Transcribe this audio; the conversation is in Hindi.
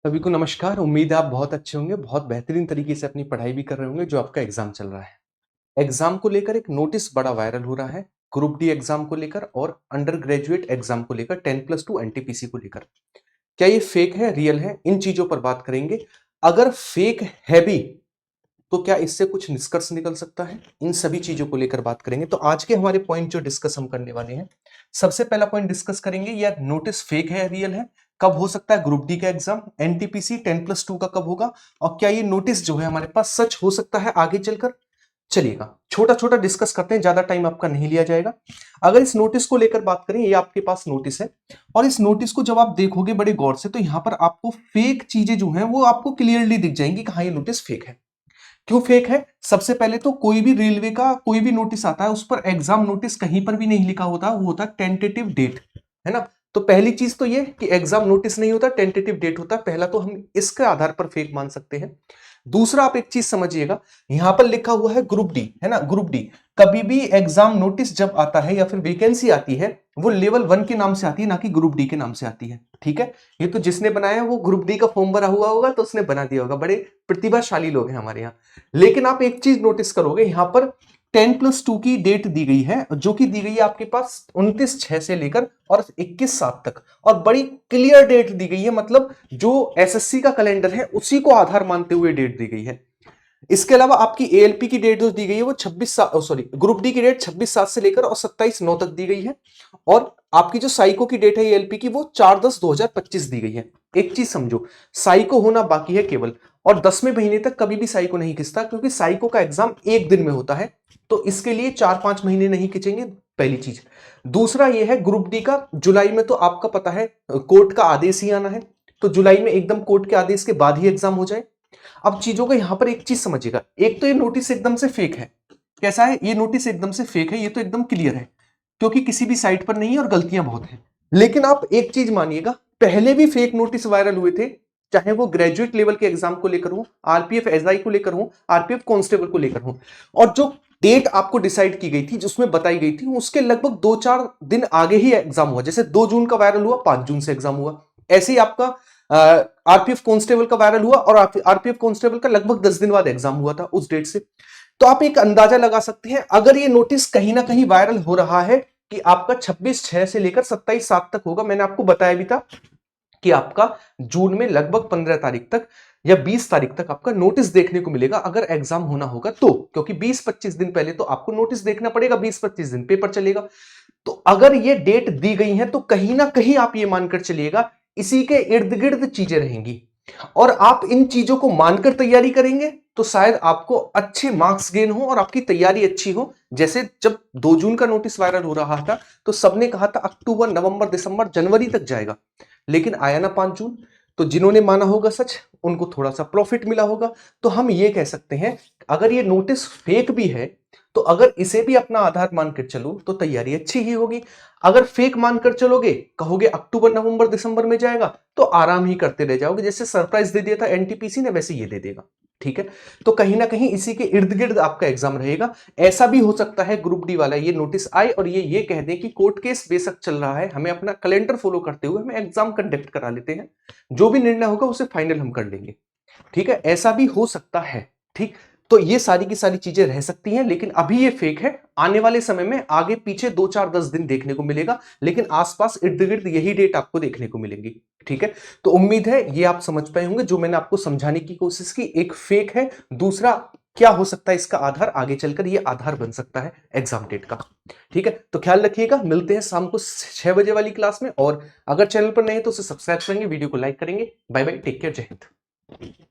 सभी को नमस्कार। उम्मीद है आप बहुत अच्छे होंगे, बहुत बेहतरीन तरीके से अपनी पढ़ाई भी कर रहे होंगे जो आपका एग्जाम चल रहा है। एग्जाम को लेकर एक नोटिस बड़ा वायरल हो रहा है, ग्रुप डी एग्जाम को लेकर और अंडर ग्रेजुएट एग्जाम को लेकर 10+2 एनटीपीसी को लेकर। क्या ये फेक है, रियल है? इन चीजों पर बात करेंगे। अगर फेक है भी तो क्या इससे कुछ निष्कर्ष निकल सकता है? इन सभी चीजों को लेकर बात करेंगे। तो आज के हमारे पॉइंट जो डिस्कस हम करने वाले हैं, सबसे पहला पॉइंट डिस्कस करेंगे, यह नोटिस फेक है, रियल है? कब हो सकता है ग्रुप डी का एग्जाम? एनटीपीसी 10+2 का कब होगा? और क्या ये नोटिस जो है हमारे पास सच हो सकता है आगे चलकर? चलिएगा छोटा छोटा डिस्कस करते हैं, ज्यादा टाइम आपका नहीं लिया जाएगा। अगर इस नोटिस को लेकर बात करें, ये आपके पास नोटिस है और इस नोटिस को जब आप देखोगे बड़े गौर से तो यहां पर आपको फेक चीजें जो हैं वो आपको क्लियरली दिख जाएंगी कि हाँ ये नोटिस फेक है। क्यों फेक है? सबसे पहले तो कोई भी रेलवे का कोई भी नोटिस आता है उस पर एग्जाम नोटिस कहीं पर भी नहीं लिखा होता, वो होता है टेंटेटिव डेट, है ना। तो पहली चीज तो ये कि एग्जाम नोटिस नहीं होता, टेंटेटिव डेट होता है। पहला तो हम इसके आधार पर फेक मान सकते हैं। दूसरा, आप एक चीज समझिएगा, यहां पर लिखा हुआ है ग्रुप डी, है ना, ग्रुप डी। कभी भी एग्जाम नोटिस जब आता है या फिर वैकेंसी आती है, वो लेवल 1 के नाम से आती है, ना कि ग्रुप डी के नाम से आती है। ठीक है, ये तो जिसने बनाया है वो ग्रुप डी का फॉर्म भरा हुआ होगा तो उसने बना दिया होगा। बड़े प्रतिभाशाली लोग हैं हमारे यहाँ। लेकिन आप एक चीज नोटिस करोगे, यहां पर 10+2 की डेट दी गई है, जो कि दी गई है आपके पास 29/6 से लेकर और 21/7 तक, और बड़ी क्लियर डेट दी गई है। मतलब जो एसएससी का कैलेंडर है उसी को आधार मानते हुए डेट दी गई है। इसके अलावा आपकी एएलपी की डेट जो दी गई है वो 26 ग्रुप डी की डेट 26/7 से लेकर और 27/9 तक दी गई है। और आपकी जो साइको की डेट है एएलपी की, वो 4/10/2025 दी गई है। एक चीज समझो, साइको होना बाकी है केवल, और 10वें महीने तक कभी भी साइको नहीं खिंचता, क्योंकि साइको का एग्जाम एक दिन में होता है। तो इसके लिए 4-5 महीने नहीं खिंचेंगे, पहली चीज। दूसरा ये है, ग्रुप डी का जुलाई में तो आपका पता है कोर्ट का आदेश ही आना है, तो जुलाई में एकदम कोर्ट के आदेश के बाद ही एग्जाम हो जाए। अब चीजों को यहां पर एक चीज समझिएगा, एक तो ये नोटिस एकदम से फेक है। कैसा है ये नोटिस? एकदम से फेक है, ये तो एकदम क्लियर है, क्योंकि किसी भी साइट पर नहीं है और गलतियां बहुत हैं। लेकिन आप एक चीज मानिएगा, पहले भी फेक नोटिस वायरल हुए थे, चाहे वो ग्रेजुएट लेवल के एग्जाम को लेकर हो, आरपीएफ एसआई को लेकर हो, आरपीएफ कांस्टेबल को लेकर हो। और जो डेट आपको डिसाइड की गई थी, जिसमें बताई गई थी, उसके लगभग 2-4 दिन आगे ही एग्जाम हुआ। जैसे 2 जून का वायरल हुआ, 5 जून से एग्जाम हुआ। ऐसे ही आपका आरपीएफ कांस्टेबल का वायरल हुआ और आरपीएफ कांस्टेबल का लगभग 10 दिन बाद एग्जाम हुआ था उस डेट से। तो आप एक अंदाजा लगा सकते हैं, अगर ये नोटिस कहीं ना कहीं वायरल हो रहा है कि आपका 26/6 से लेकर 27/7 तक होगा। मैंने आपको बताया भी था कि आपका जून में लगभग 15 तारीख तक या 20 तारीख तक आपका नोटिस देखने को मिलेगा, अगर एग्जाम होना होगा तो। क्योंकि 20-25 दिन पहले तो आपको नोटिस देखना पड़ेगा, 20-25 दिन पेपर चलेगा। तो अगर ये डेट दी गई है तो कहीं ना कहीं आप ये मानकर चलिएगा इसी के इर्द गिर्द चीजें रहेंगी, और आप इन चीजों को मानकर तैयारी करेंगे तो शायद आपको अच्छे मार्क्स गेन हो और आपकी तैयारी अच्छी हो। जैसे जब 2 जून का नोटिस वायरल हो रहा था तो सबने कहा था अक्टूबर, नवंबर, दिसंबर, जनवरी तक जाएगा, लेकिन आया ना 5 जून। तो जिन्होंने माना होगा सच, उनको थोड़ा सा प्रॉफिट मिला होगा। तो हम ये कह सकते हैं, अगर ये नोटिस फेक भी है तो अगर इसे भी अपना आधार मानकर चलो तो तैयारी अच्छी ही होगी। अगर फेक मानकर चलोगे, कहोगे अक्टूबर, नवंबर, दिसंबर में जाएगा, तो आराम ही करते रह जाओगे। जैसे सरप्राइज दे दिया था एनटीपीसी ने, वैसे ये दे देगा। ठीक है, तो कहीं ना कहीं इसी के इर्द गिर्द आपका एग्जाम रहेगा। ऐसा भी हो सकता है ग्रुप डी वाला ये नोटिस आए और ये कह दें कि कोर्ट केस बेशक चल रहा है, हमें अपना कैलेंडर फॉलो करते हुए हमें एग्जाम कंडक्ट करा लेते हैं, जो भी निर्णय होगा उसे फाइनल हम कर लेंगे। ठीक है, ऐसा भी हो सकता है। ठीक, तो ये सारी की सारी चीजें रह सकती हैं, लेकिन अभी ये फेक है। आने वाले समय में आगे पीछे 2-4-10 दिन देखने को मिलेगा, लेकिन आसपास इर्द गिर्द यही डेट आपको देखने को मिलेंगी। ठीक है, तो उम्मीद है ये आप समझ पाए होंगे जो मैंने आपको समझाने की कोशिश की। एक फेक है, दूसरा क्या हो सकता है इसका आधार, आगे चलकर ये आधार बन सकता है एग्जाम डेट का। ठीक है, तो ख्याल रखिएगा, मिलते हैं शाम को 6 बजे वाली क्लास में। और अगर चैनल पर नए हैं तो उसे सब्सक्राइब करेंगे, वीडियो को लाइक करेंगे। बाय बाय, टेक केयर, जय हिंद।